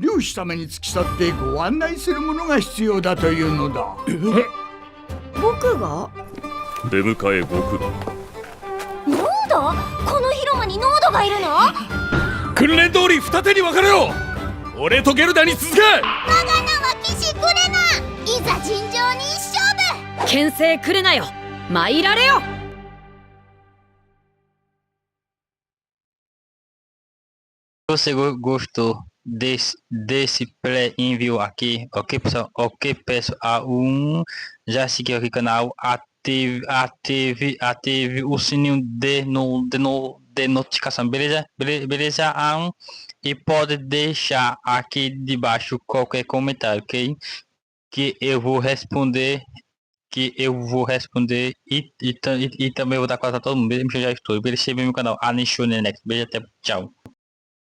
粒子様に付き添ってご案内する者が必要だというのだ。僕が？出迎えご苦労。ノード？この広間にノードがいるの？訓練通り二手に分かれろ。俺とゲルダに続け。我が名は騎士クレナ。いざ尋常に勝負。牽制くれなよ。参られよ。Você gostou desse pré-envio aqui? Ok, pessoal? Ok, pessoal. Já seguiu aqui o canal. Ative o sininho de notificação, beleza? Beleza? E pode deixar aqui debaixo qualquer comentário, ok? Que eu vou responder. E também vou dar conta a todo mundo. Beleza? Já estou. Beleza? Meu canal. Anisho Next. Beleza? Até. Tchau.